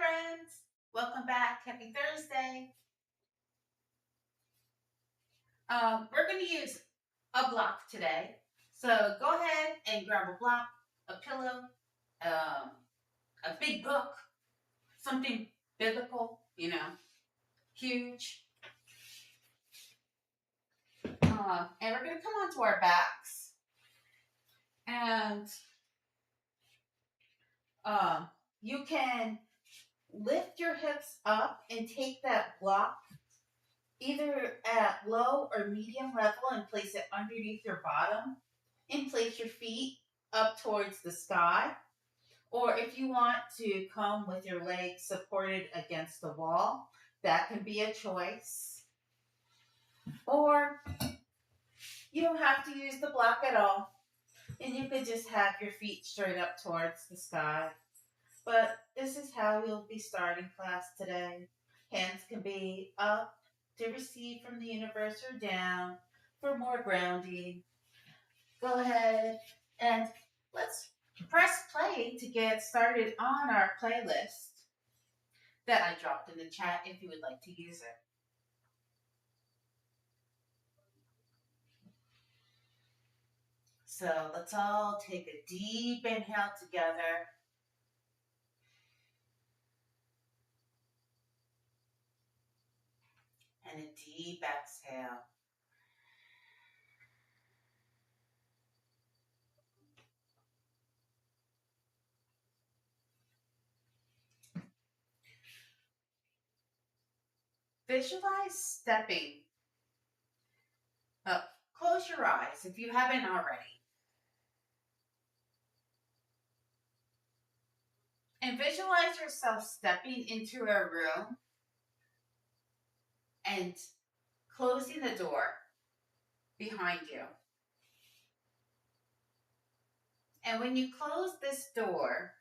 friends. Welcome back. Happy Thursday. We're going to use a block today. So go ahead and grab a block, a pillow, um, a big book, something biblical, huge. And we're going to come onto our backs. And you can lift your hips up and take that block either at low or medium level and place it underneath your bottom and place your feet up towards the sky. Or if you want to come with your legs supported against the wall, that can be a choice. Or you don't have to use the block at all, and you could just have your feet straight up towards the sky. But this is how we'll be starting class today. Hands can be up to receive from the universe or down for more grounding. Go ahead and let's press play to get started on our playlist that I dropped in the chat if you would like to use it. So let's all take a deep inhale together. And a deep exhale. Visualize stepping up. Close your eyes if you haven't already. And visualize yourself stepping into a room and closing the door behind you. And when you close this door,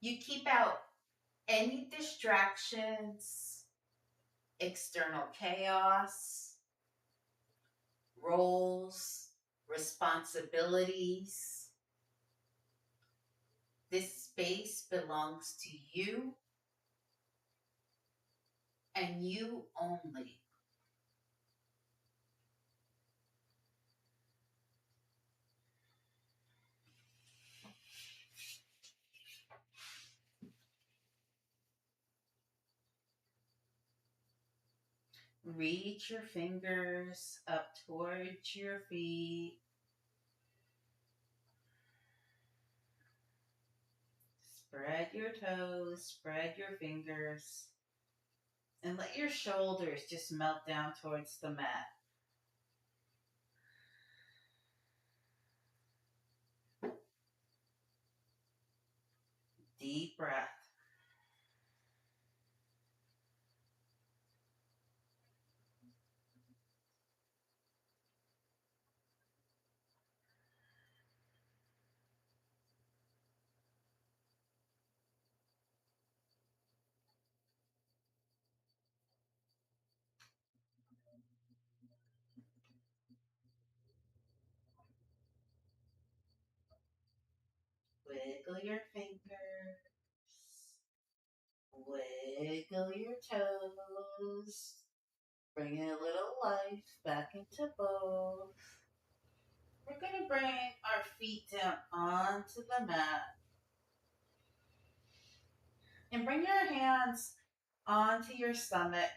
you keep out any distractions, external chaos, roles, responsibilities. This space belongs to you and you only. Reach your fingers up towards your feet. Spread your toes, spread your fingers, and let your shoulders just melt down towards the mat. Deep breath. Wiggle your fingers. Wiggle your toes. Bring a little life back into both. We're going to bring our feet down onto the mat. And bring your hands onto your stomach.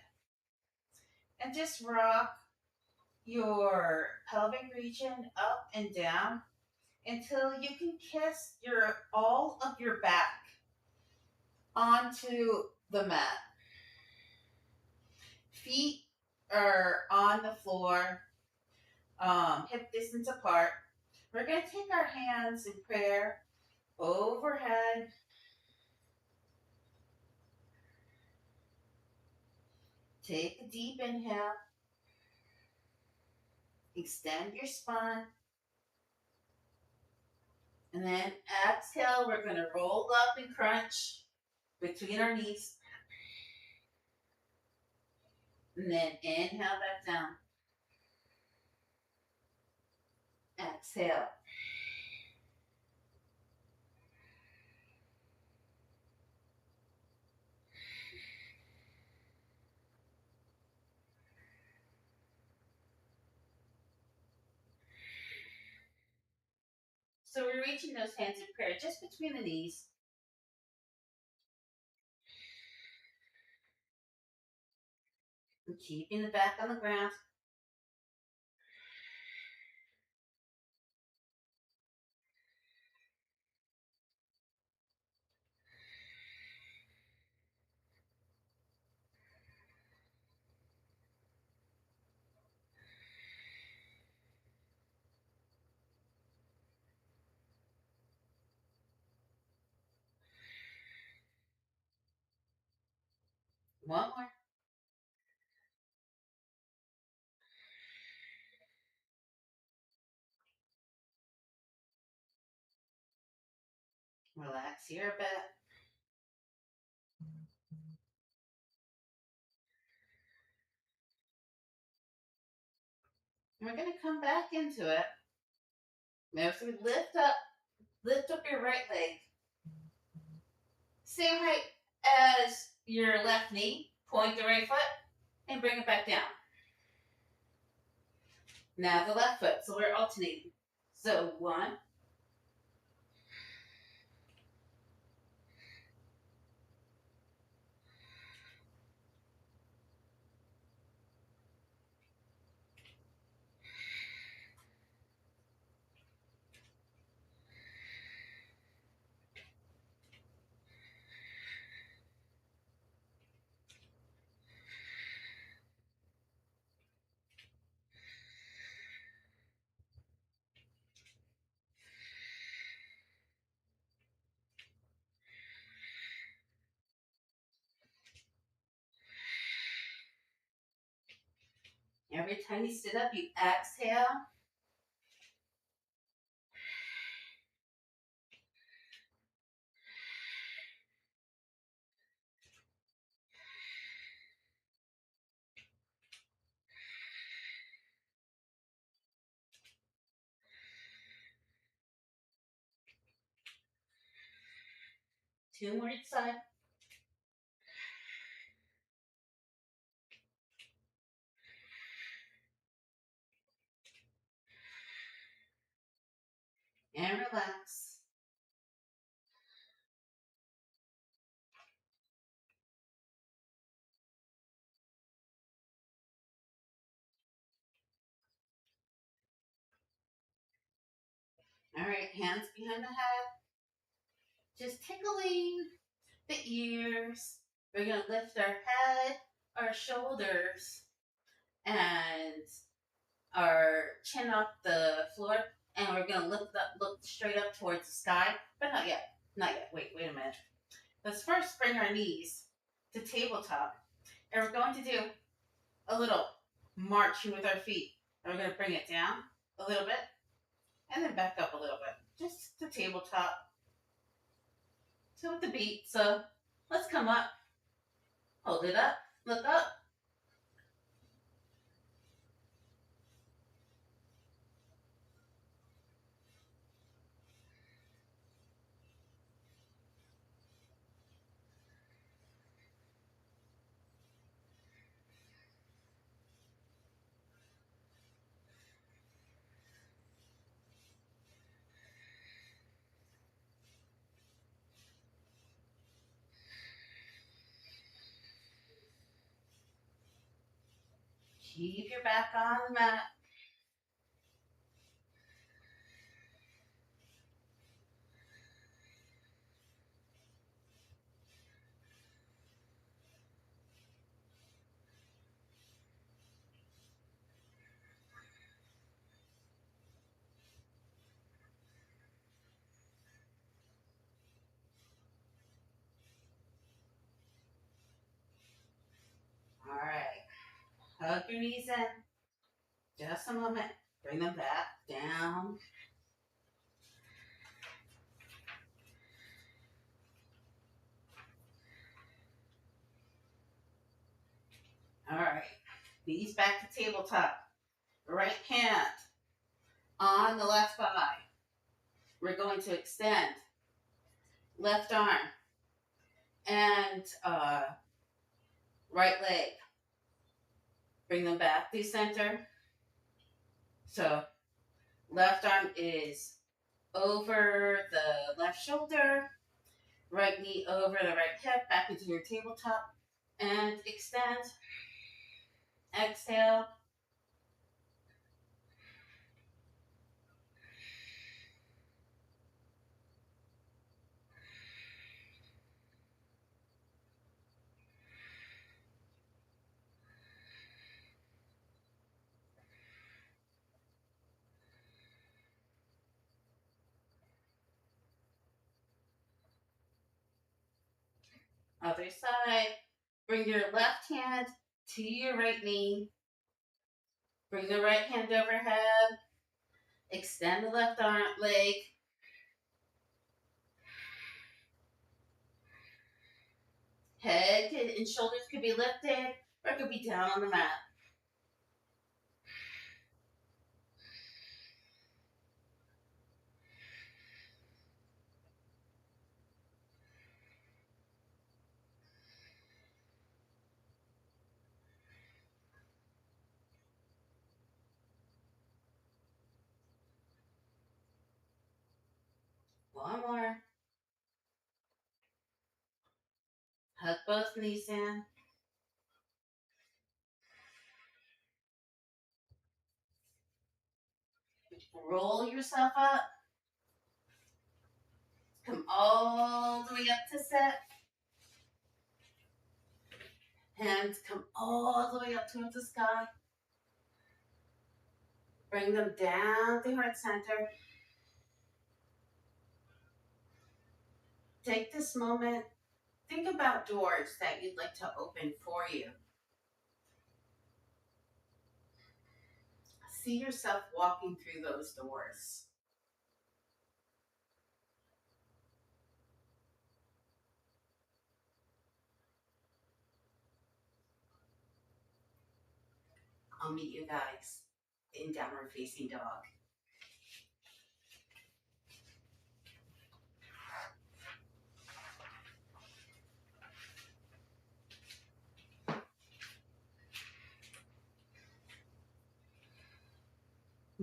And just rock your pelvic region up and down until you can kiss all of your back onto the mat. Feet are on the floor, hip distance apart. We're going to take our hands in prayer overhead. Take a deep inhale. Extend your spine. And then exhale, we're going to roll up and crunch between our knees. And then inhale back down. Exhale. We're reaching those hands in prayer just between the knees. And keeping the back on the ground. One more. Relax here a bit. And we're going to come back into it. Now, so we lift up your right leg. Same height as your left knee. Point the right foot and bring it back down. Now the left foot. So we're alternating. So 1, every time you sit up, you exhale. Two more each side. And relax. All right, hands behind the head. Just tickling the ears. We're going to lift our head, our shoulders, and our chin off the floor. And we're going to look straight up towards the sky. But not yet. Not yet. Wait a minute. Let's first bring our knees to tabletop. And we're going to do a little marching with our feet. And we're going to bring it down a little bit. And then back up a little bit. Just to tabletop. So with the beat. So let's come up. Hold it up. Look up. Keep your back on the mat. All right. Hug your knees in. Just a moment. Bring them back down. All right. Knees back to tabletop. Right hand on the left thigh. We're going to extend. Left arm and right leg. Bring them back to center. So left arm is over the left shoulder, right knee over the right hip, back into your tabletop, and extend. Exhale. Other side. Bring your left hand to your right knee. Bring the right hand overhead. Extend the left arm, leg. Head and shoulders could be lifted or it could be down on the mat. One more. Hug both knees in. Roll yourself up. Come all the way up to sit. Hands come all the way up towards the sky. Bring them down to heart center. Take this moment. Think about doors that you'd like to open for you. See yourself walking through those doors. I'll meet you guys in downward facing dog.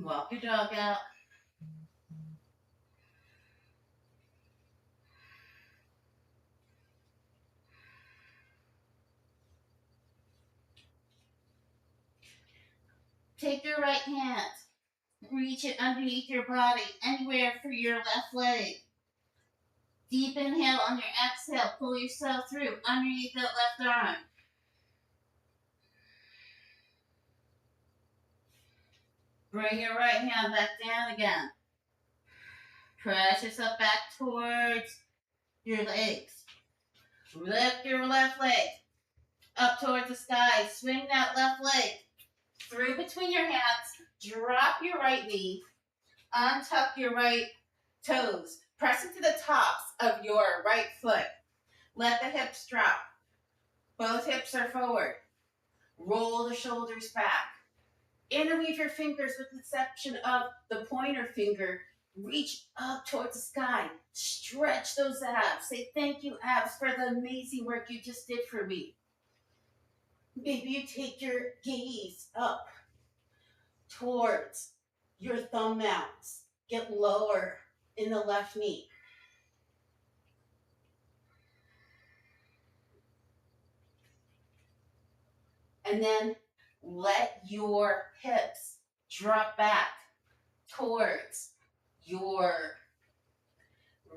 Walk your dog out. Take your right hand. Reach it underneath your body, anywhere for your left leg. Deep inhale on your exhale. Pull yourself through underneath that left arm. Bring your right hand back down again. Press yourself back towards your legs. Lift your left leg up towards the sky. Swing that left leg through between your hands. Drop your right knee. Untuck your right toes. Press into the tops of your right foot. Let the hips drop. Both hips are forward. Roll the shoulders back. Interweave your fingers with the exception of the pointer finger. Reach up towards the sky. Stretch those abs. Say thank you, abs, for the amazing work you just did for me. Maybe you take your gaze up towards your thumb mounts. Get lower in the left knee. And then let your hips drop back towards your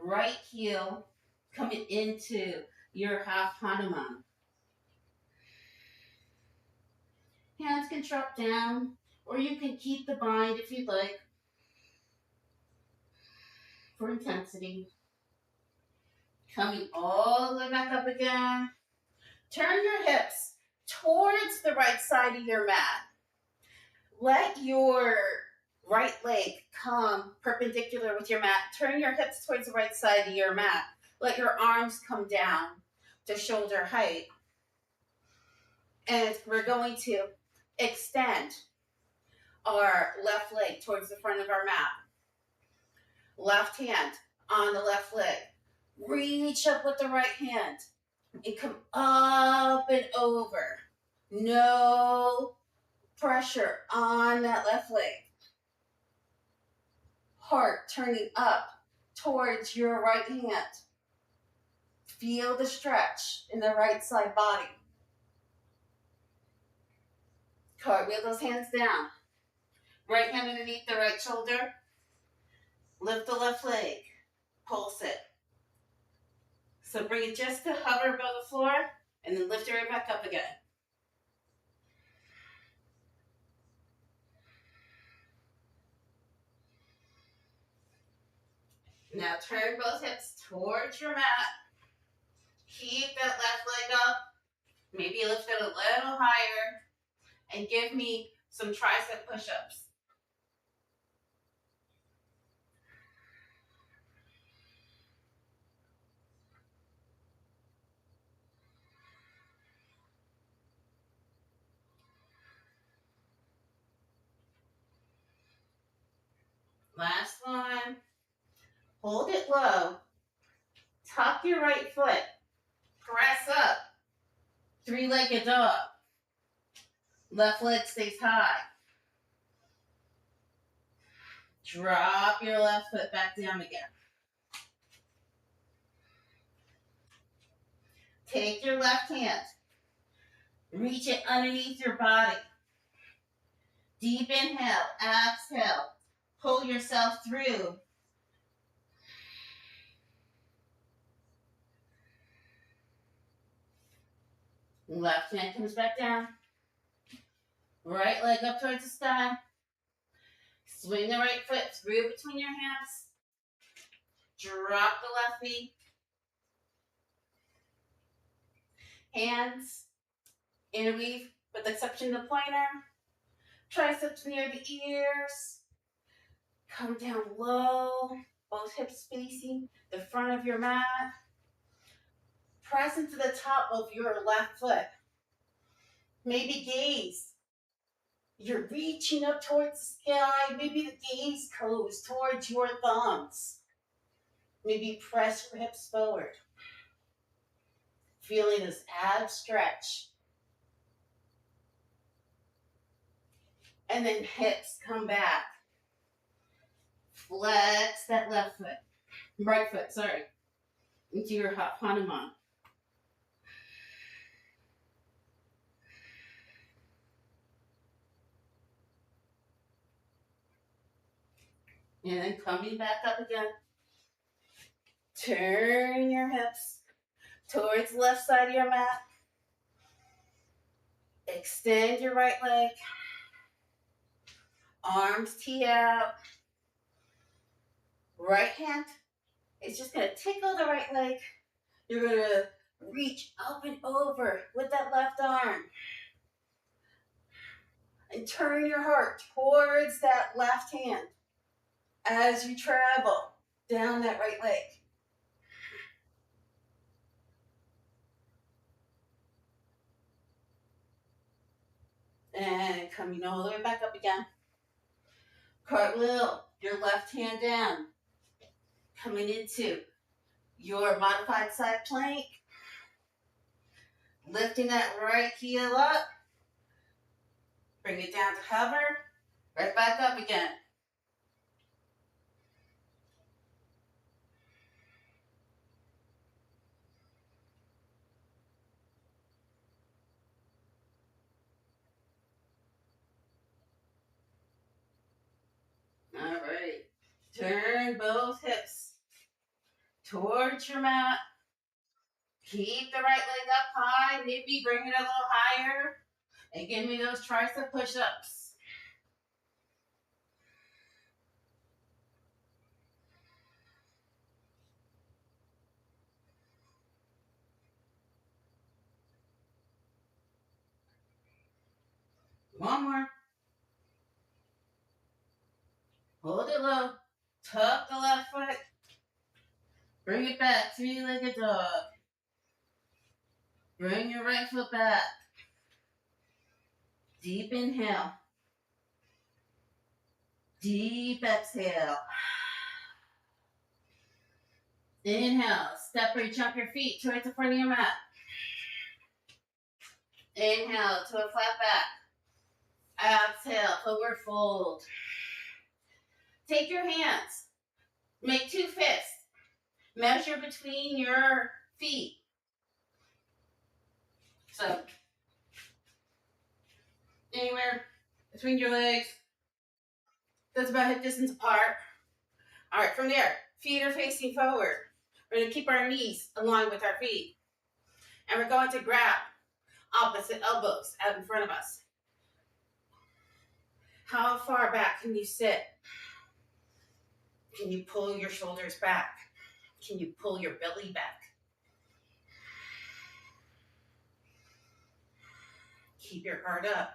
right heel, coming into your half Hanuman. Hands can drop down, or you can keep the bind if you'd like, for intensity. Coming all the way back up again. Turn your hips towards the right side of your mat. Let your right leg come perpendicular with your mat. Turn your hips towards the right side of your mat. Let your arms come down to shoulder height. And we're going to extend our left leg towards the front of our mat. Left hand on the left leg. Reach up with the right hand and come up and over. No pressure on that left leg. heart turning up towards your right hand. Feel the stretch in the right side body. Cartwheel those hands down. Right hand underneath the right shoulder. Lift the left leg. Pulse it. So bring it just to hover above the floor and then lift it right back up again. Now turn both hips towards your mat. Keep that left leg up. Maybe lift it a little higher. And give me some tricep push-ups. Last one. Hold it low. Tuck your right foot. Press up. Three-legged dog. Left leg stays high. Drop your left foot back down again. Take your left hand. Reach it underneath your body. Deep inhale. Exhale. Pull yourself through. Left hand comes back down. Right leg up towards the sky. Swing the right foot through between your hands. Drop the left knee. Hands interweave with the exception of the pointer. Triceps near the ears. Come down low. Both hips facing the front of your mat. Press into the top of your left foot. Maybe gaze. You're reaching up towards the sky. Maybe the gaze goes towards your thumbs. Maybe press your hips forward. Feeling this ab stretch. And then hips come back. Flex that left foot. Right foot, sorry. Into your Hanuman. And then coming back up again. Turn your hips towards the left side of your mat. Extend your right leg. Arms tee out. Right hand is just going to tickle the right leg. You're going to reach up and over with that left arm. And turn your heart towards that left hand as you travel down that right leg. And coming all the way back up again. Cartwheel, your left hand down. Coming into your modified side plank. Lifting that right heel up. Bring it down to hover. Right back up again. All right. Turn both hips towards your mat. Keep the right leg up high. Maybe bring it a little higher. And give me those tricep push-ups. One more. Hold it low. Tuck the left foot. Bring it back. Three-legged dog. Bring your right foot back. Deep inhale. Deep exhale. Inhale. Step or jump your feet towards the front of your mat. Inhale to a flat back. Exhale, forward fold. Take your hands, make 2 fists, measure between your feet. So, anywhere between your legs, that's about hip distance apart. All right, from there, feet are facing forward. We're gonna keep our knees aligned with our feet. And we're going to grab opposite elbows out in front of us. How far back can you sit? Can you pull your shoulders back? Can you pull your belly back? Keep your heart up.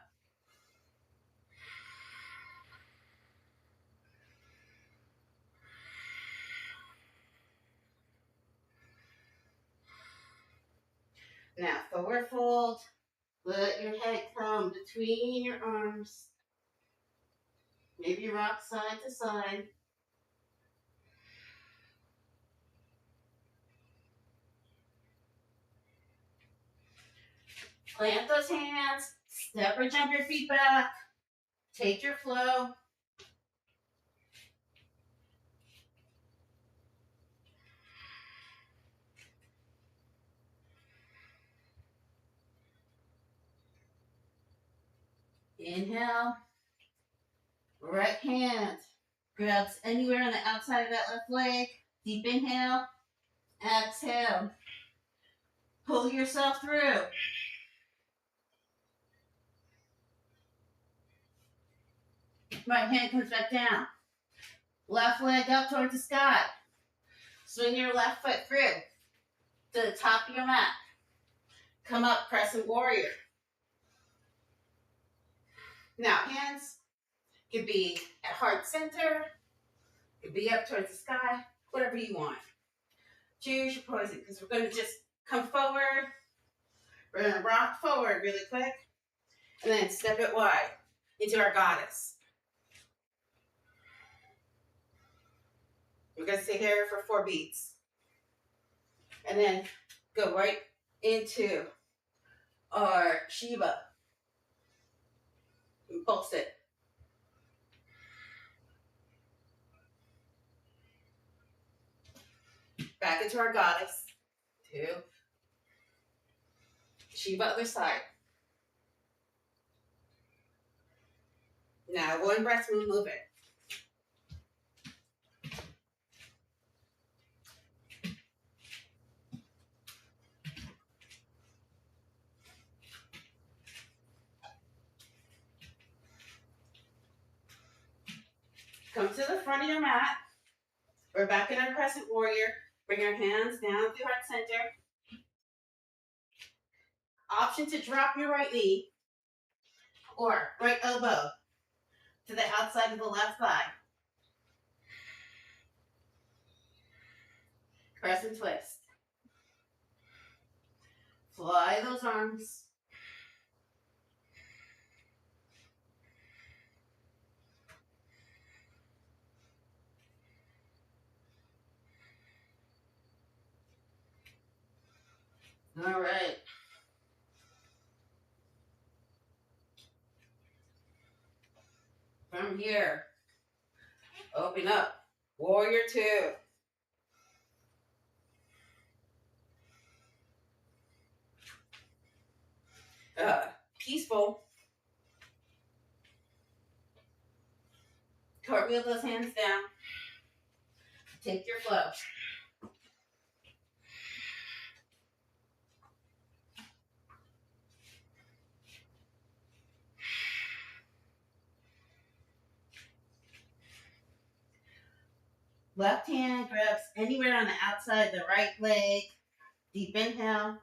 Now, forward fold. Let your head come between your arms. Maybe rock side to side. Plant those hands. Step or jump your feet back. Take your flow. Inhale. Right hand grabs anywhere on the outside of that left leg. Deep inhale. Exhale. Pull yourself through. Right hand comes back down. Left leg up towards the sky. Swing your left foot through to the top of your mat. Come up, crescent warrior. Now, hands could be at heart center, could be up towards the sky, whatever you want. Choose your poison, because we're going to just come forward. We're going to rock forward really quick, and then step it wide into our goddess. We're going to stay here for 4 beats. And then go right into our Shiva. And pulse it. Back into our goddess. 2. Shiva other side. Now 1 breath, we move it. Come to the front of your mat. We're back in our crescent warrior. Bring our hands down to heart center. Option to drop your right knee or right elbow to the outside of the left thigh. Crescent twist. Fly those arms. All right. From here, open up. Warrior 2. Peaceful. Cartwheel those hands down. Take your flow. Left hand grabs anywhere on the outside of the right leg. Deep inhale.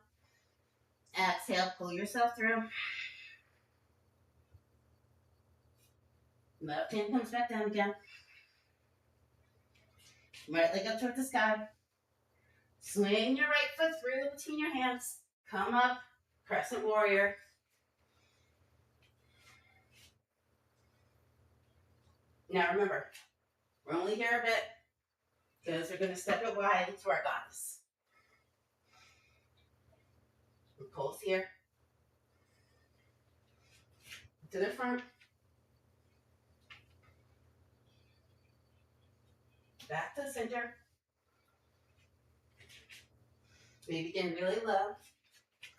Exhale, pull yourself through. Left hand comes back down again. Right leg up towards the sky. Swing your right foot through between your hands. Come up, crescent warrior. Now remember, we're only here a bit because we're going to step it wide into our goddess. Pulse here. To the front. Back to the center. Maybe getting really low.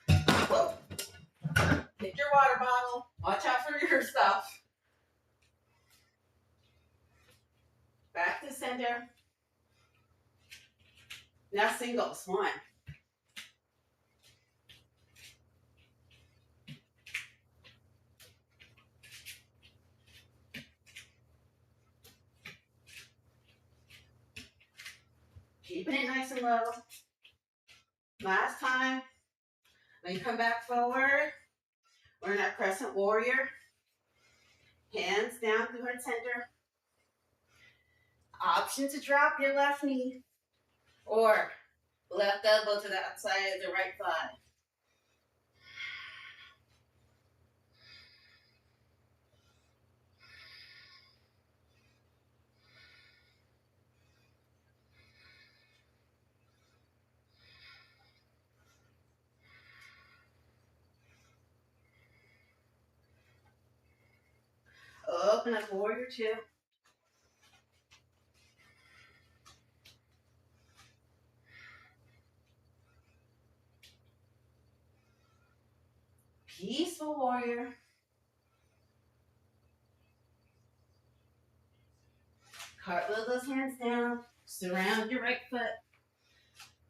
Whoa. Hit your water bottle. Watch out for your stuff. Back to center. Now singles. 1. Keeping it nice and low. Last time. Then come back forward. We're in our crescent warrior. Hands down through heart center. Option to drop your left knee or left elbow to the outside of the right thigh. Open up warrior 2. Peaceful warrior. Cartwheel those hands down. Surround your right foot.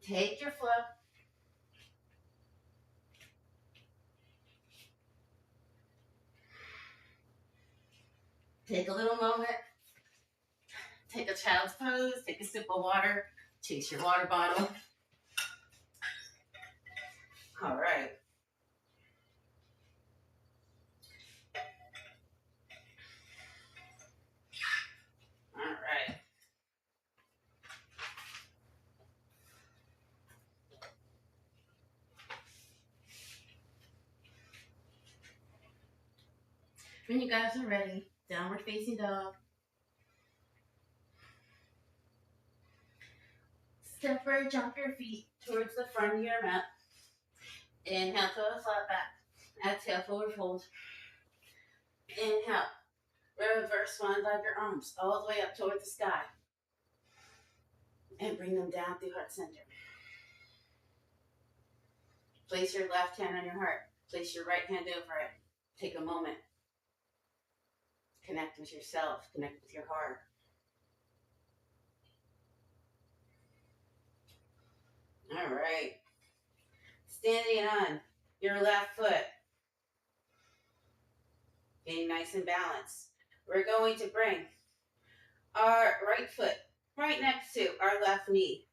Take your flow. Take a little moment. Take a child's pose. Take a sip of water. Chase your water bottle. All right. All right. When you guys are ready, downward facing dog. Step or jump your feet towards the front of your mat. Inhale to a flat back. Exhale, forward fold. Inhale. Reverse one, leg your arms all the way up toward the sky. And bring them down through heart center. Place your left hand on your heart. Place your right hand over it. Take a moment. Connect with yourself. Connect with your heart. All right. Standing on your left foot. Being nice and balanced. We're going to bring our right foot right next to our left knee.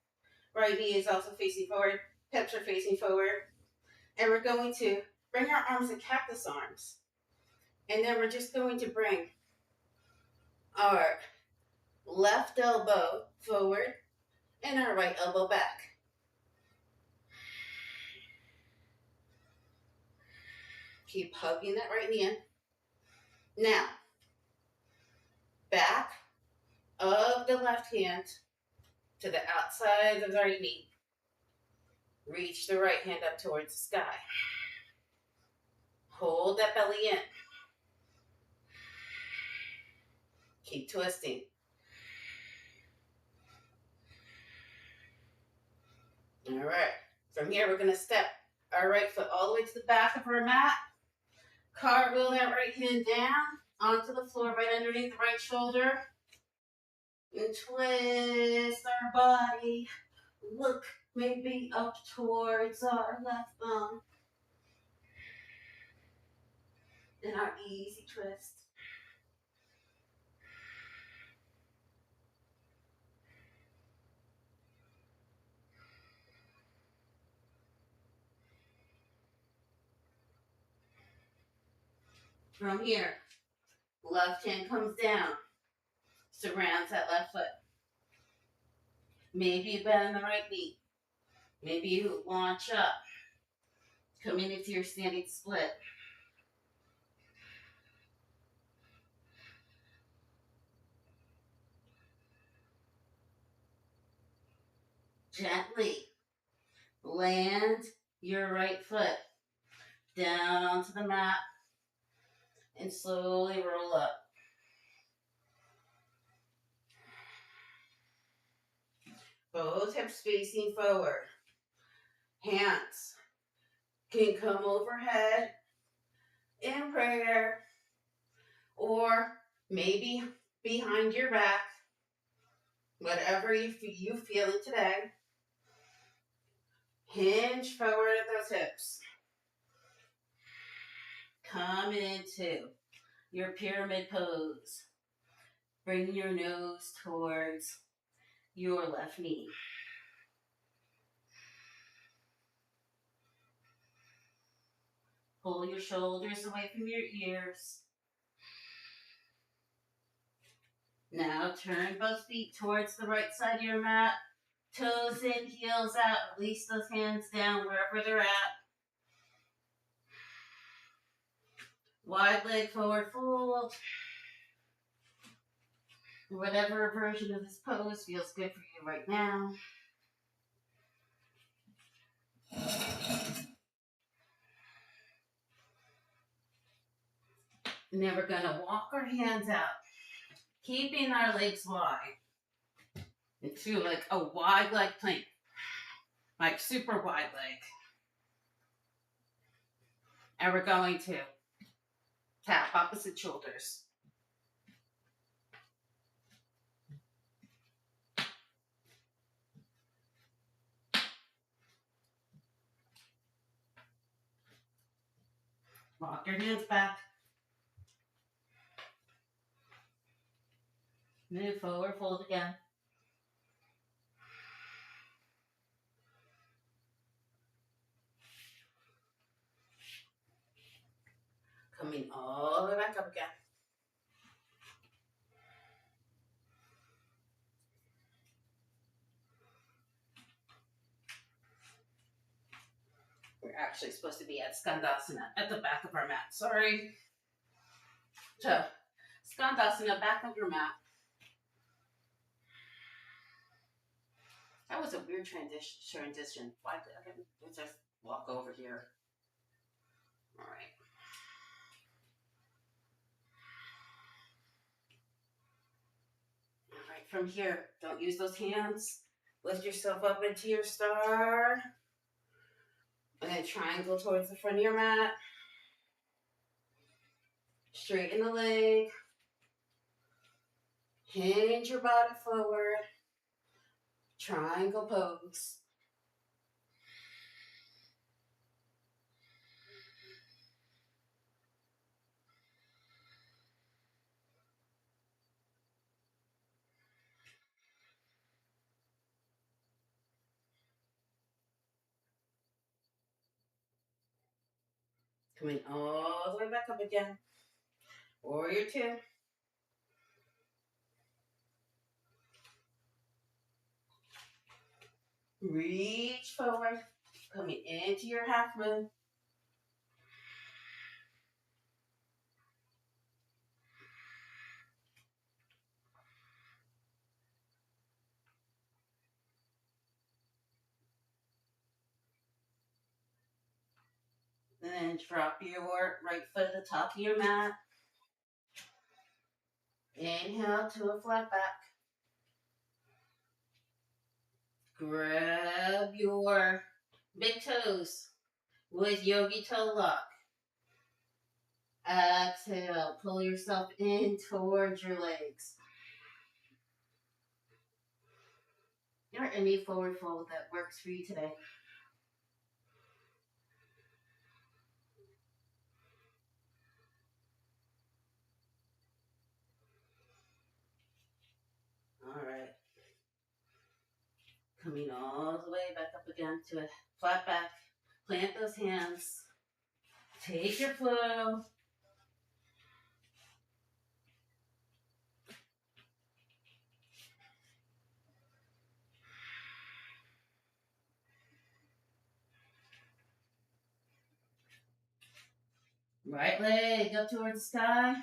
Right knee is also facing forward. Hips are facing forward. And we're going to bring our arms in cactus arms. And then we're just going to bring our left elbow forward and our right elbow back. Keep hugging that right knee in. Now, back of the left hand to the outside of the right knee. Reach the right hand up towards the sky. Hold that belly in. Keep twisting. All right. From here, we're going to step our right foot all the way to the back of our mat. Cartwheel that right hand down onto the floor right underneath the right shoulder. And twist our body. Look maybe up towards our left bone. And our easy twist. From here, left hand comes down, surrounds that left foot. Maybe you bend in the right knee. Maybe you launch up, coming into your standing split. Gently land your right foot down onto the mat and slowly roll up. Both hips facing forward. Hands can come overhead in prayer or maybe behind your back, whatever you feel it today. Hinge forward at those hips. Come into your pyramid pose. Bring your nose towards your left knee. Pull your shoulders away from your ears. Now turn both feet towards the right side of your mat. Toes in, heels out. Release those hands down wherever they're at. Wide leg forward fold. Whatever version of this pose feels good for you right now. And then we're going to walk our hands out, keeping our legs wide into like a wide leg plank, like super wide leg. And we're going to tap opposite shoulders. Walk your hands back. Move forward, fold again. Coming all the way back up again. We're actually supposed to be at Skandasana at the back of our mat. Sorry. So, Skandasana, back of your mat. That was a weird transition. Why did I just walk over here? All right. All right, from here, don't use those hands. Lift yourself up into your star. And then triangle towards the front of your mat. Straighten the leg. Hinge your body forward. Triangle pose. Coming all the way back up again. Warrior two. Reach forward. Coming into your half moon. Then drop your right foot at the top of your mat. Inhale to a flat back. Grab your big toes with yogi toe lock. Exhale, pull yourself in towards your legs. Or any forward fold that works for you today. All right. Coming all the way back up again to a flat back. Plant those hands. Take your flow. Right leg up towards the sky.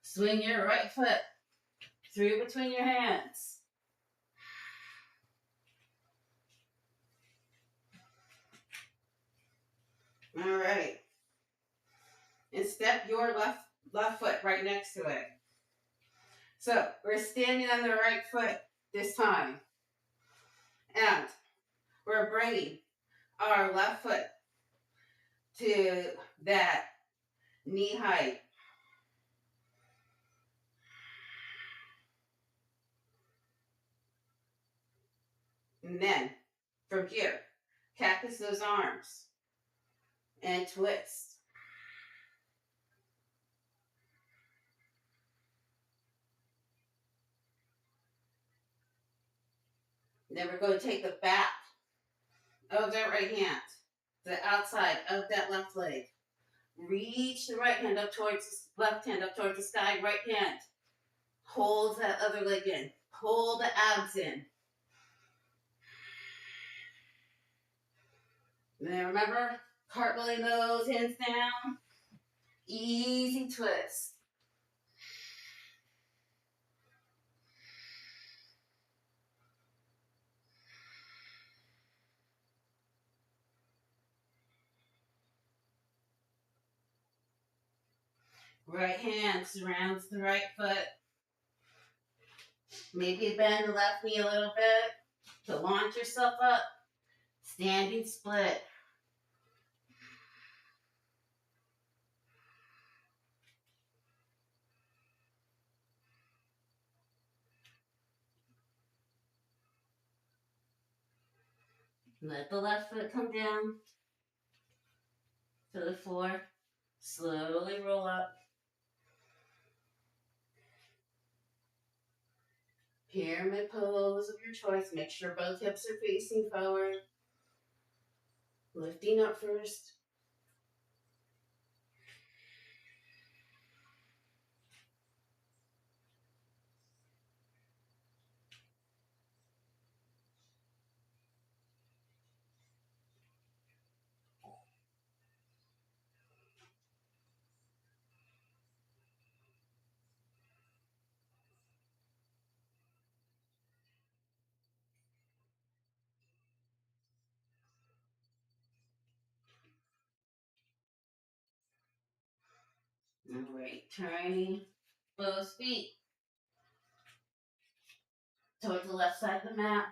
Swing your right foot through between your hands. All right. And step your left foot right next to it. So we're standing on the right foot this time. And we're bringing our left foot to that knee height. And then from here, cactus those arms and twist. Then we're going to take the back of that right hand, the outside of that left leg. Reach the right hand up towards left hand up towards the sky. Right hand holds that other leg in. Pull the abs in. And then remember, cartwheeling those hands down. Easy twist. Right hand surrounds the right foot. Maybe bend the left knee a little bit to launch yourself up. Standing split. Let the left foot come down to the floor. Slowly roll up. Pyramid pose of your choice. Make sure both hips are facing forward. Lifting up first. Alright, turning both feet towards the left side of the mat.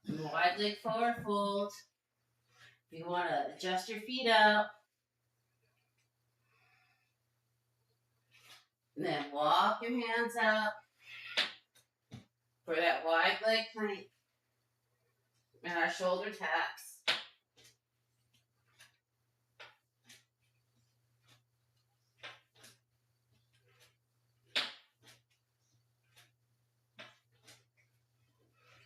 Wide leg forward fold. If you want to adjust your feet out. And then walk your hands out for that wide leg plank and our shoulder taps.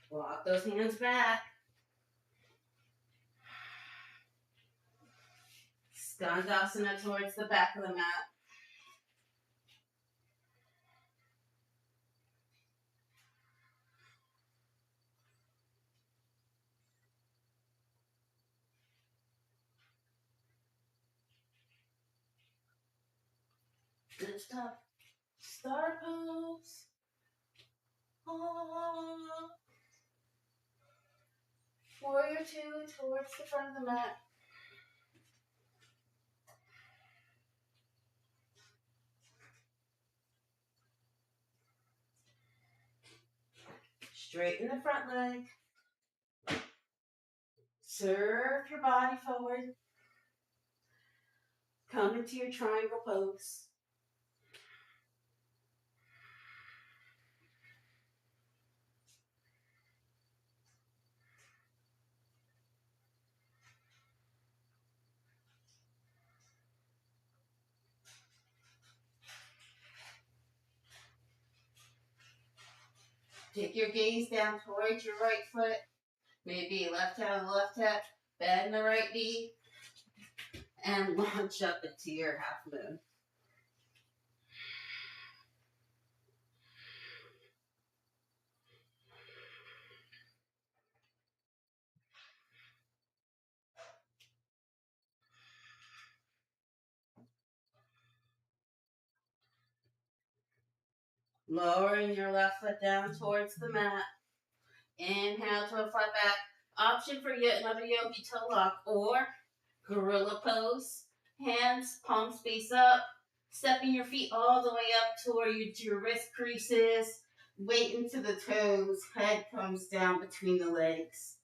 Walk those hands back. Skandasana towards the back of the mat. Good stuff. Star pose. Oh. Warrior two towards the front of the mat. Straighten the front leg. Serve your body forward. Come into your triangle pose. Take your gaze down towards your right foot. Maybe left hand on the left hip. Bend the right knee. And launch up into your half moon. Lowering your left foot down towards the mat. Inhale to a flat back. Option for yet another yogi toe lock or gorilla pose. Hands, palms face up. Stepping your feet all the way up towards your wrist creases. weight into the toes, head comes down between the legs,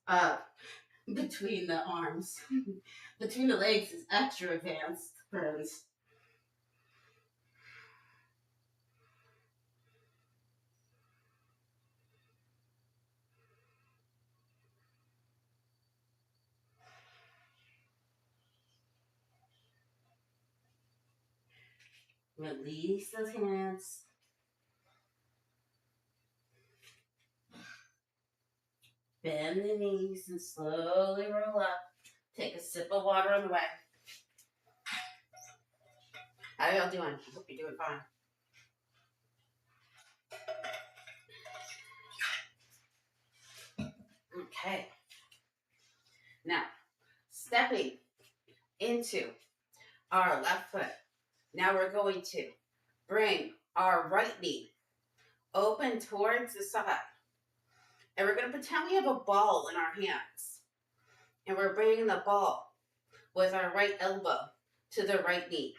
between the arms. Between the legs is extra advanced, friends. Release those hands. Bend the knees and slowly roll up. Take a sip of water on the way. How y'all doing? I hope you're doing fine. Okay. Now, stepping into our left foot. Now we're going to bring our right knee open towards the side. And we're going to pretend we have a ball in our hands. And we're bringing the ball with our right elbow to the right knee.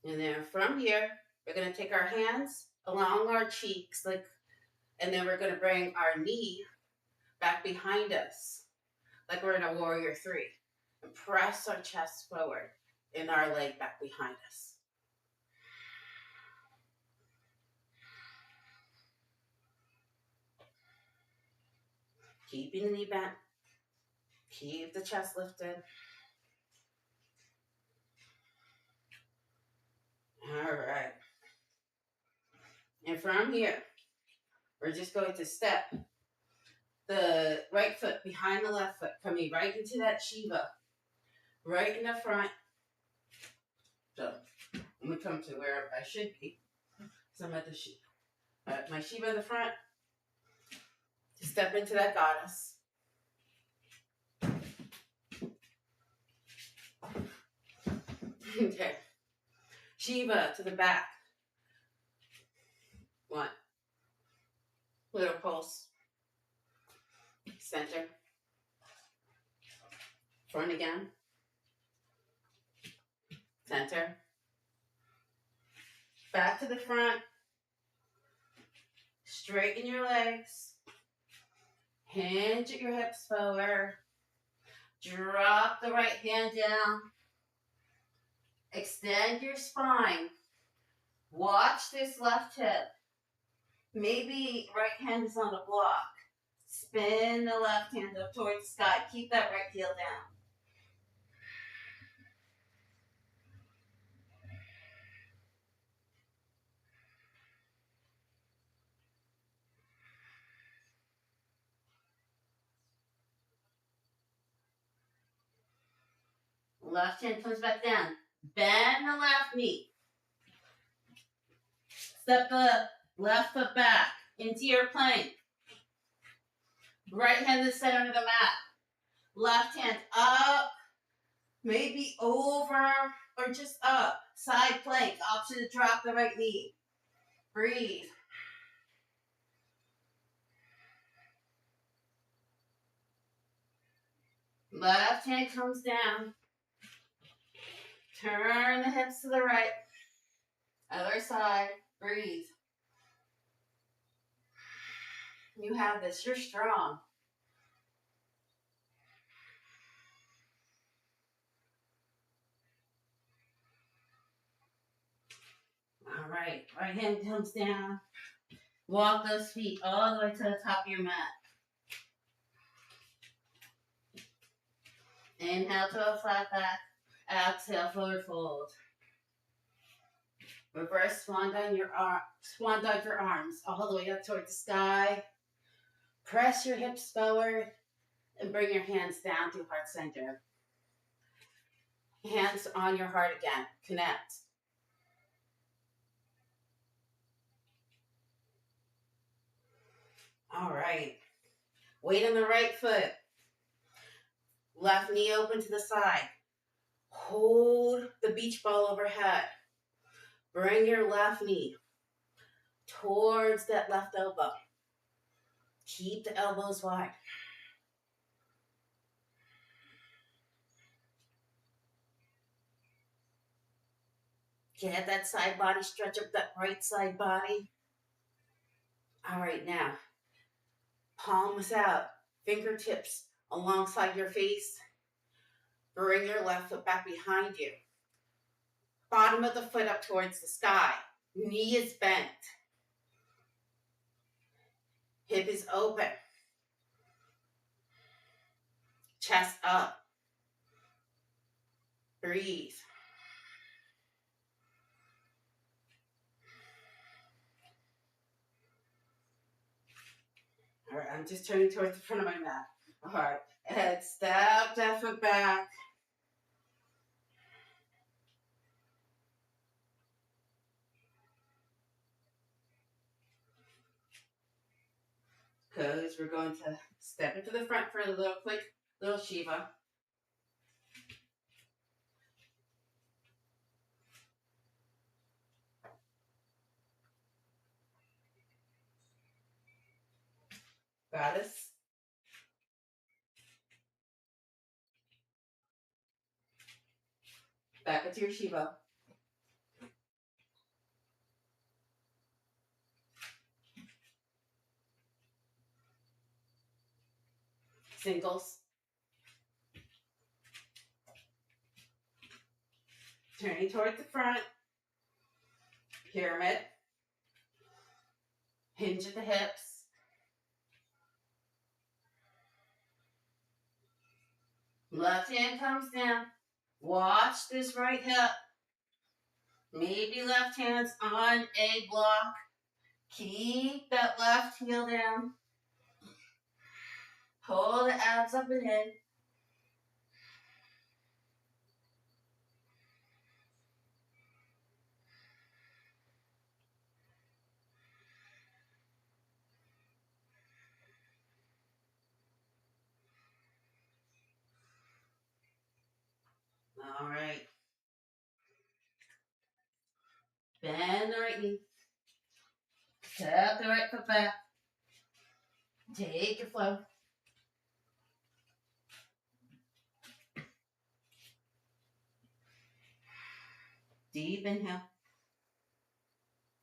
And then from here, we're going to take our hands along our cheeks, and then we're going to bring our knee back behind us, like we're in a warrior three. And press our chest forward and our leg back behind us. Keeping the knee bent. Keep the chest lifted. All right. And from here, we're just going to step the right foot behind the left foot, coming right into that Shiva, right in the front. So I'm going to come to where I should be. So I'm at the Shiva. My Shiva in the front. Step into that goddess. Okay. Shiva to the back. 1. Little pulse. Center. Front again. Center. Back to the front. Straighten your legs. Hinge at your hips forward. Drop the right hand down. Extend your spine. Watch this left hip. Maybe right hand is on the block. Spin the left hand up towards the sky. Keep that right heel down. Left hand comes back down. Bend the left knee. Step the left foot back into your plank. Right hand to the center of the mat. Left hand up, maybe over, or just up. Side plank, option to drop the right knee. Breathe. Left hand comes down. Turn the hips to the right. Other side. Breathe. You have this. You're strong. All right. Right hand comes down. Walk those feet all the way to the top of your mat. Inhale to a flat back. Exhale, forward fold. Reverse swan dive your arms all the way up toward the sky. Press your hips forward and bring your hands down to heart center. Hands on your heart again. Connect. All right. Weight on the right foot. Left knee open to the side. Hold the beach ball overhead. Bring your left knee towards that left elbow. Keep the elbows wide. Get that side body stretch up, that right side body. All right, now, palms out, fingertips alongside your face. Bring your left foot back behind you. Bottom of the foot up towards the sky. Knee is bent. Hip is open. Chest up. Breathe. All right, I'm just turning towards the front of my mat. All right, head, step that foot back. Because we're going to step into the front for a little quick little Shiva. Goddess. Back into your Shiva. Singles. Turning towards the front. Pyramid. Hinge at the hips. Left hand comes down. Watch this right hip. Maybe left hand's on a block. Keep that left heel down. Pull the abs up and in. All right. Bend the right knee. Step the right foot back. Take your flow. Deep inhale.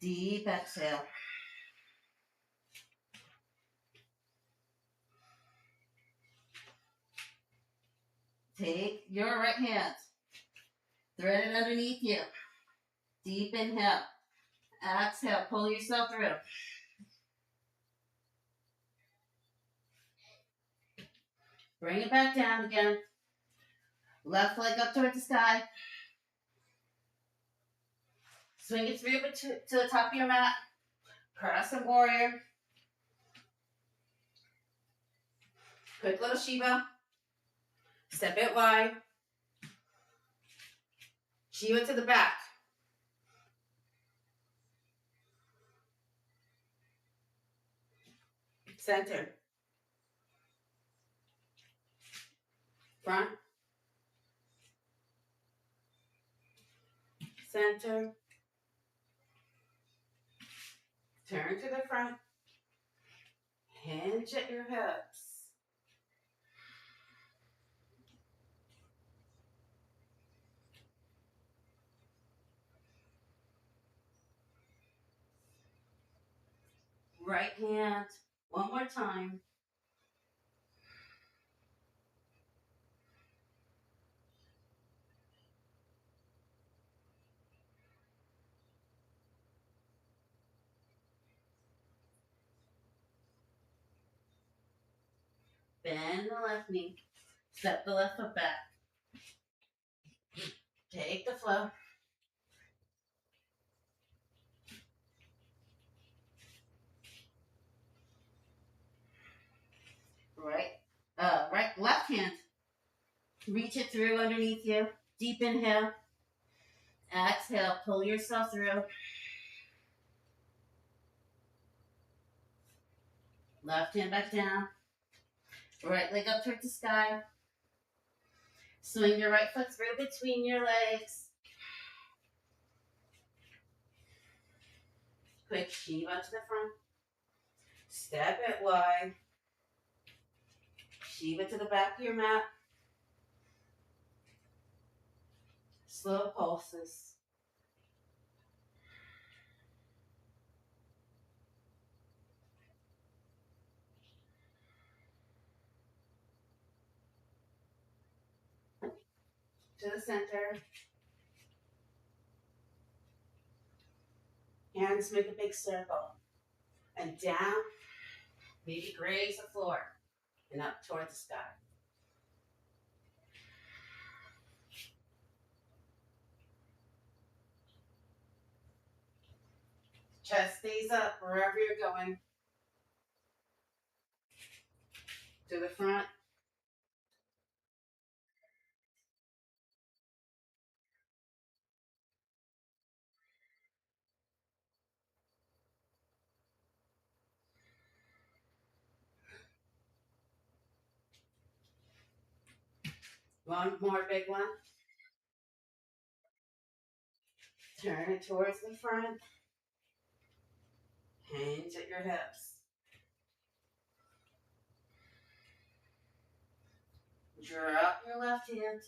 Deep exhale. Take your right hand. Thread it underneath you. Deep inhale. Exhale. Pull yourself through. Bring it back down again. Left leg up towards the sky. Swing it through to the top of your mat. Crescent warrior. Quick little Shiva. Step it wide. Shiva to the back. Center. Front. Center. Turn to the front. Hinge at your hips. Right hand. One more time. Bend the left knee. Step the left foot back. Take the flow. Left hand. Reach it through underneath you. Deep inhale. Exhale. Pull yourself through. Left hand back down. Right leg up towards the sky. Swing your right foot through between your legs. Quick Shiva to the front. Step it wide. Shiva to the back of your mat. Slow pulses. to the center. Hands make a big circle. And down, maybe graze the floor. And up toward the sky. Chest stays up wherever you're going. To the front. One more big one. Turn it towards the front. Hinge at your hips. Drop your left hand.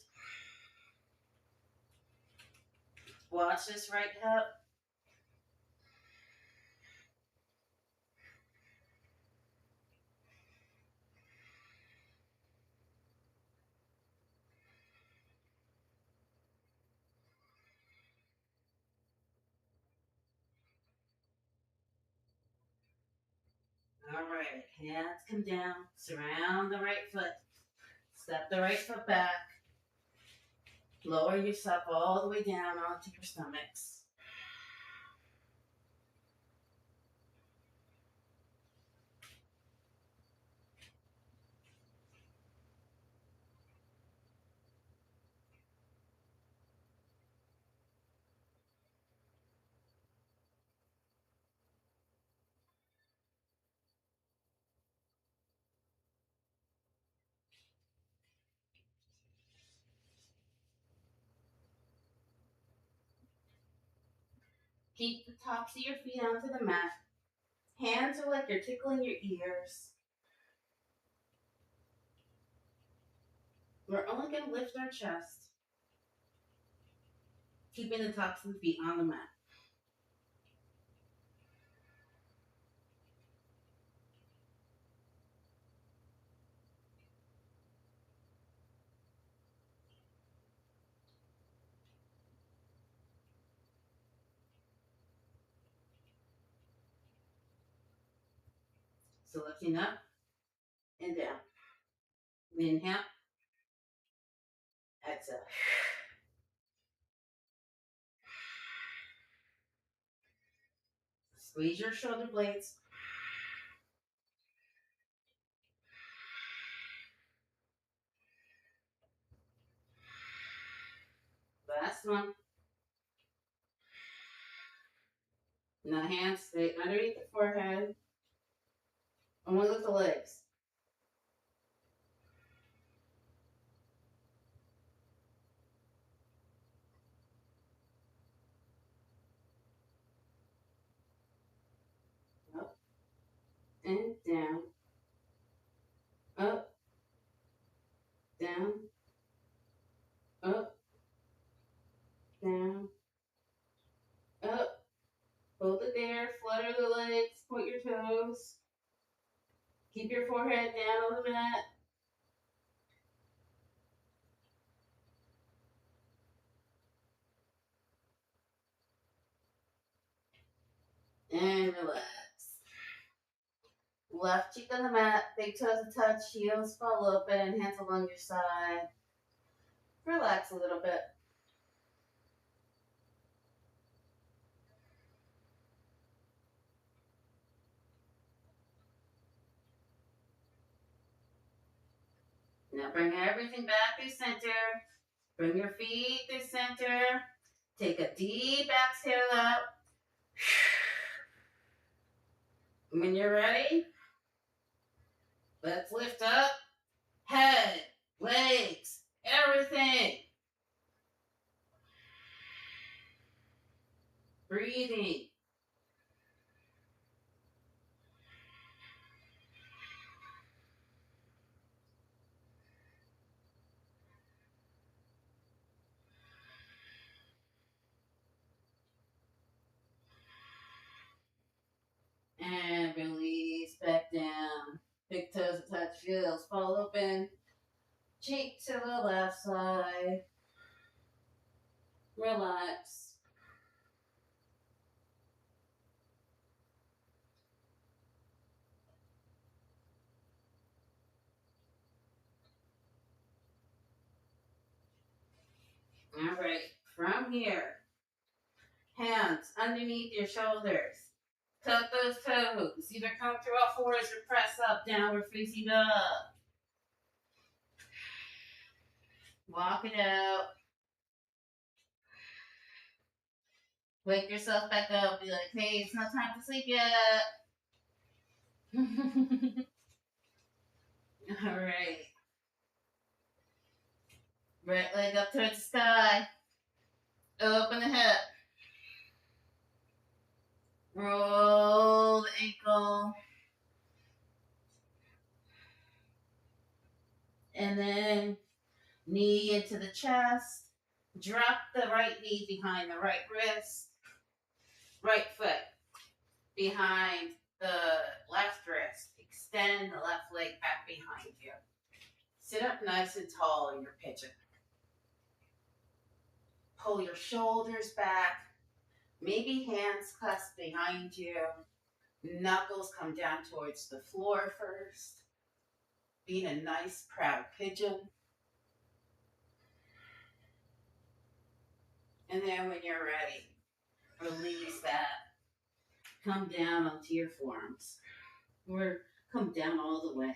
Watch this right hip. Alright, hands come down. Surround the right foot. Step the right foot back. Lower yourself all the way down onto your stomachs. Keep the tops of your feet onto the mat. Hands are like you're tickling your ears. We're only going to lift our chest. Keeping the tops of the feet on the mat. So lifting up and down. Inhale. Exhale. Squeeze your shoulder blades. Last one. Now hands stay underneath the forehead. Only with the legs. Up and down. Up, down, up, down, up. Hold it there. Flutter the legs. Point your toes. Keep your forehead down on the mat. And relax. Left cheek on the mat, big toes to touch, heels fall open, hands along your side. Relax a little bit. Now bring everything back to center. Bring your feet to center. Take a deep exhale out. When you're ready, let's lift up. Head, legs, everything. Breathing. And release back down. Big toes touch, heels fall open. Cheek to the left side. relax. All right, from here, hands underneath your shoulders. Tuck those toes. Either come through all fours or press up, downward facing dog. Walk it out. Wake yourself back up. Be like, hey, it's not time to sleep yet. All right. Right leg up towards the sky. Open the hip. Roll the ankle. And then knee into the chest. Drop the right knee behind the right wrist. Right foot behind the left wrist. Extend the left leg back behind you. Sit up nice and tall in your pigeon. Pull your shoulders back. Maybe hands clasped behind you. Knuckles come down towards the floor first. Being a nice, proud pigeon. And then when you're ready, release that. Come down onto your forearms. Or come down all the way.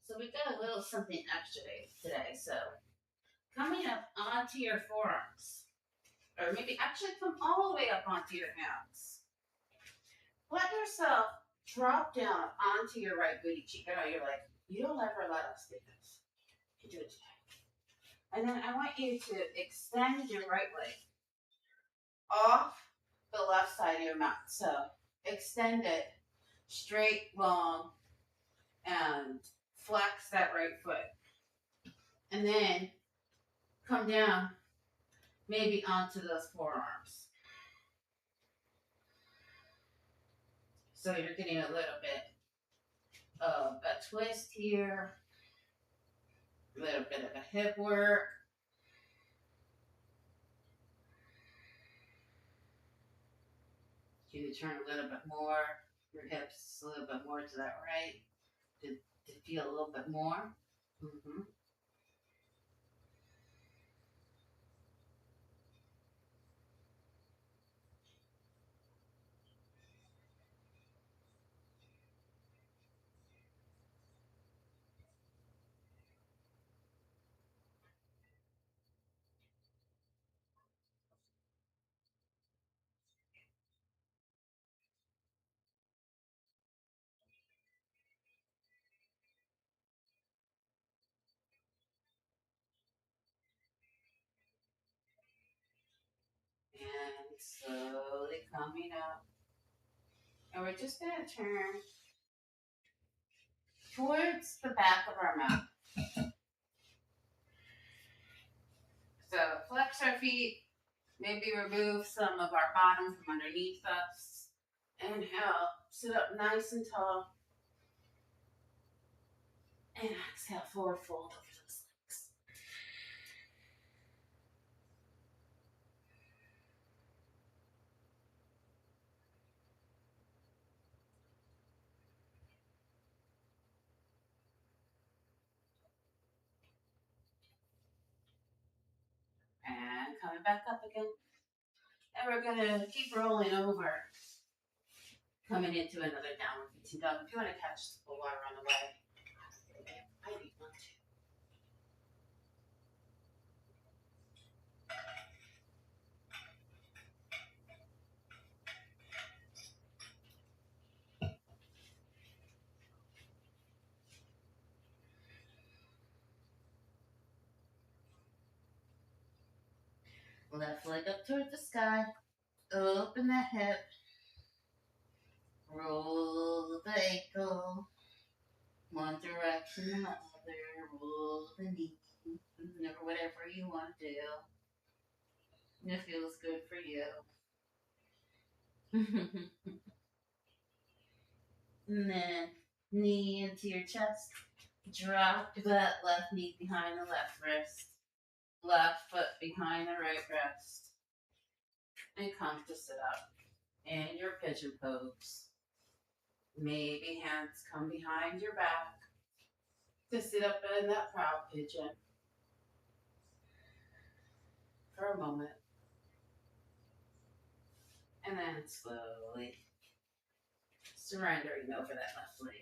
So we got a little something extra today. So coming up onto your forearms. Or maybe actually come all the way up onto your hands. Let yourself drop down onto your right booty cheek. I know you're like, you don't ever let us do this. You do it today. And then I want you to extend your right leg off the left side of your mat. So extend it straight, long, and flex that right foot. And then come down maybe onto those forearms. So you're getting a little bit of a twist here, a little bit of a hip work. Can you turn a little bit more, your hips a little bit more to that right, to feel a little bit more? Mm-hmm. And slowly coming up. And we're just going to turn towards the back of our mat. So flex our feet, maybe remove some of our bottom from underneath us. Inhale, sit up nice and tall. And exhale, forward fold over those legs. And coming back up again. And we're going to keep rolling over. Coming into another downward facing dog. If you want to catch the water on the way, I need one too. Left leg up toward the sky. Open the hip. Roll the ankle. One direction and the other. Roll the knee. Or whatever you want to do. And it feels good for you. And then knee into your chest. Drop that left knee behind the left wrist. Left foot behind the right wrist. And come to sit up in your pigeon pose. Maybe hands come behind your back to sit up in that proud pigeon for a moment. And then slowly surrendering over that left leg.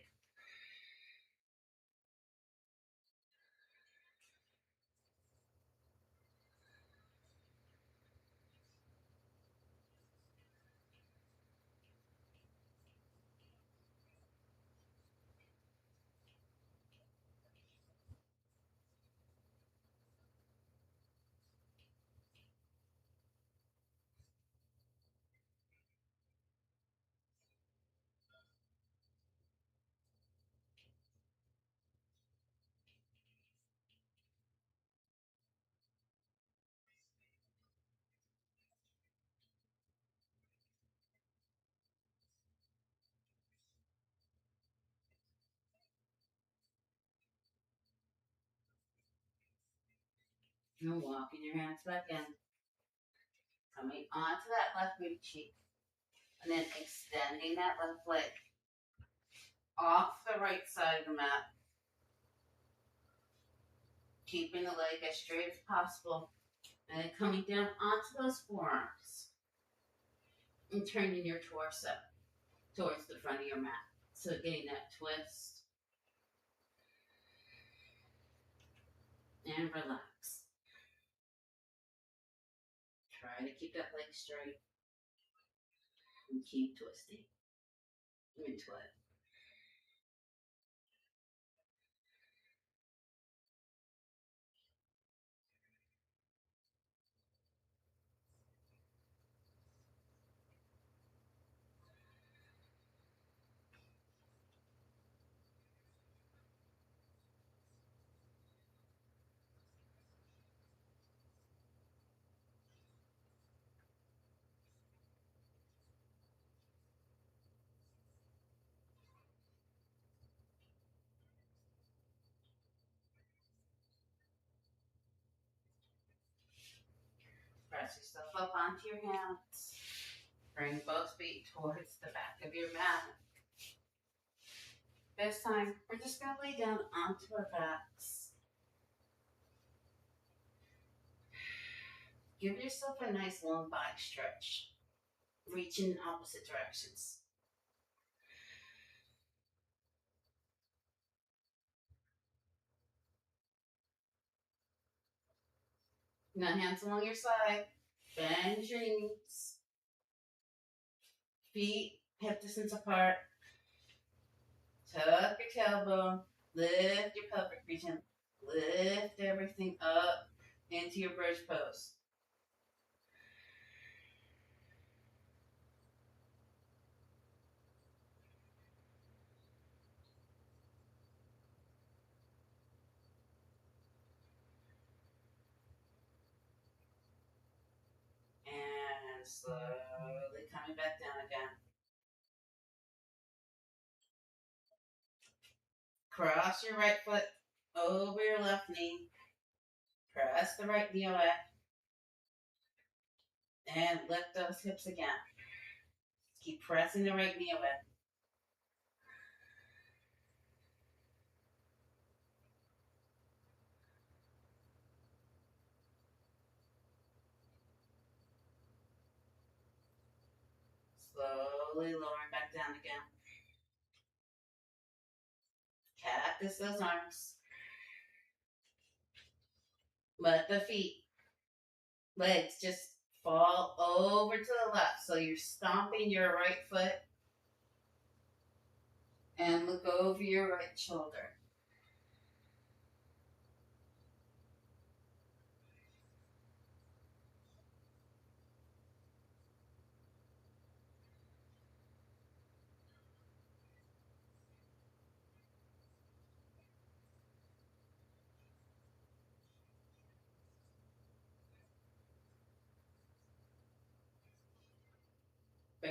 And walking your hands back in. Coming onto that left booty cheek. And then extending that left leg off the right side of the mat. Keeping the leg as straight as possible. And then coming down onto those forearms. And turning your torso towards the front of your mat. So getting that twist. And relax. Try to keep that leg straight. And keep twisting into it. Press yourself up onto your hands. Bring both feet towards the back of your mat. This time, we're just going to lay down onto our backs. Give yourself a nice long body stretch. Reach in opposite directions. Now hands along your side. Bend your knees. Feet hip distance apart. Tuck your tailbone. Lift your pelvic region. Lift everything up into your bridge pose. And slowly coming back down again. Cross your right foot over your left knee. Press the right knee away. And lift those hips again. Keep pressing the right knee away. Slowly lowering back down again. Cactus those arms. Let the legs just fall over to the left. So you're stomping your right foot and look over your right shoulder.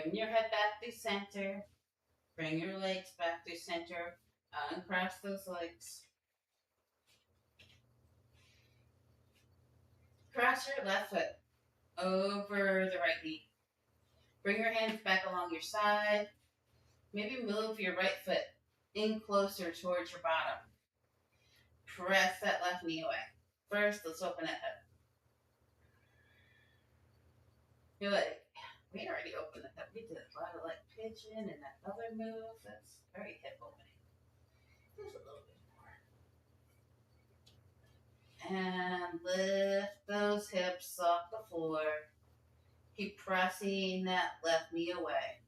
Bring your head back to center. Bring your legs back to center. Uncross those legs. Cross your left foot over the right knee. Bring your hands back along your side. Maybe move your right foot in closer towards your bottom. Press that left knee away. First, let's open it up. Good. We already opened it up. We did a lot of like pigeon and that other move. That's very hip opening. Just a little bit more. And lift those hips off the floor. Keep pressing that left knee away.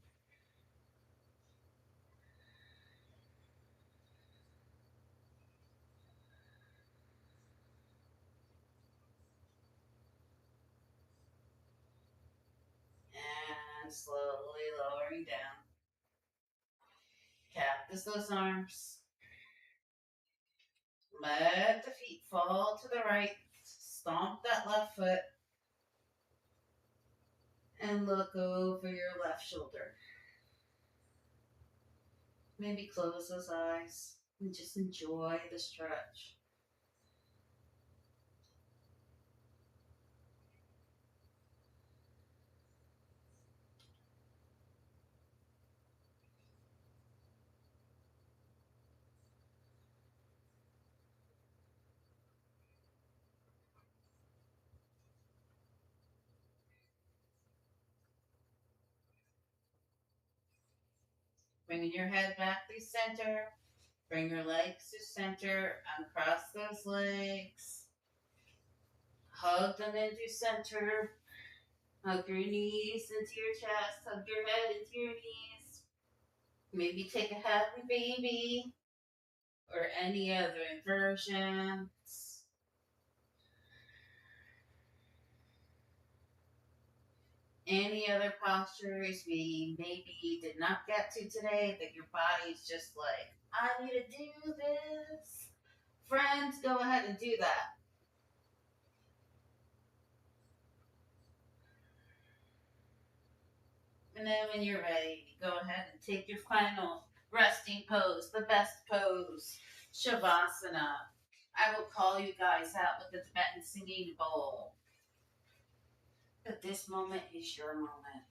And slowly lowering down. Cactus those arms. Let the feet fall to the right. Stomp that left foot. And look over your left shoulder. Maybe close those eyes and just enjoy the stretch. Bringing your head back to center. Bring your legs to center. Uncross those legs. Hug them into center. Hug your knees into your chest. Hug your head into your knees. Maybe take a happy baby or any other inversions. Any other postures we maybe did not get to today that your body's just like, I need to do this. Friends, go ahead and do that. And then when you're ready, go ahead and take your final resting pose, the best pose, Shavasana. I will call you guys out with the Tibetan singing bowl. But this moment is your moment.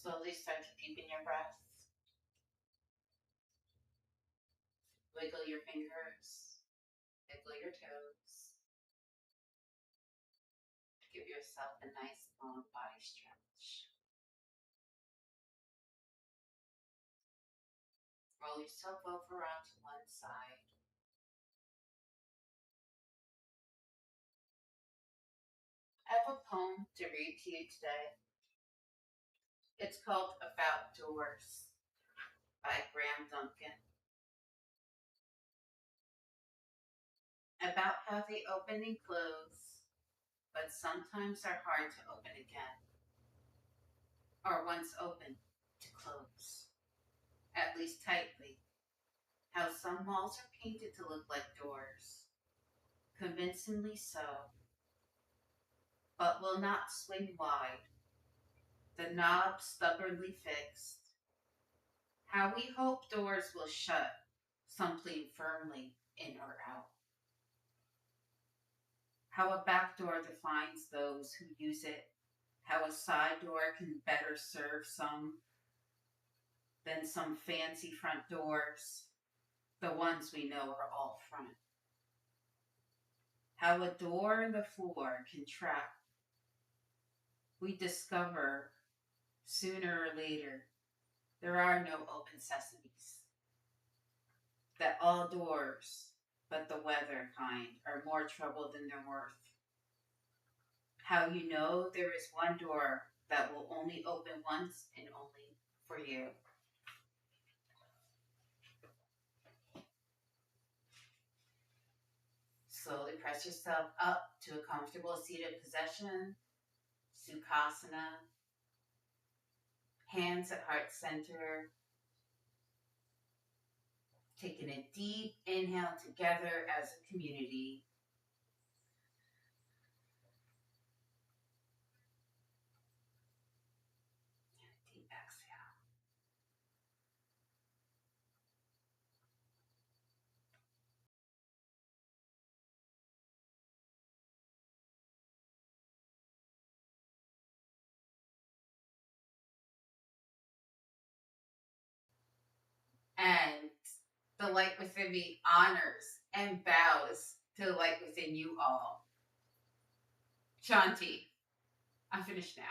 Slowly start to deepen your breath. Wiggle your fingers. Wiggle your toes. Give yourself a nice long body stretch. Roll yourself over onto one side. I have a poem to read to you today. It's called About Doors by Graham Duncan. About how they open and close, but sometimes are hard to open again. Or once open, to close. At least tightly. How some walls are painted to look like doors. Convincingly so. But will not swing wide. The knob stubbornly fixed. How we hope doors will shut, something firmly in or out. How a back door defines those who use it. How a side door can better serve some than some fancy front doors, the ones we know are all front. How a door in the floor can trap. We discover sooner or later there are no open sesames. That all doors, but the weather kind, are more trouble than they're worth. How you know there is one door that will only open once and only for you. Slowly press yourself up to a comfortable seated position, Sukhasana. Hands at heart center. Taking a deep inhale together as a community. And a deep exhale. And the light within me honors and bows to the light within you all. Shanti, I'm finished now.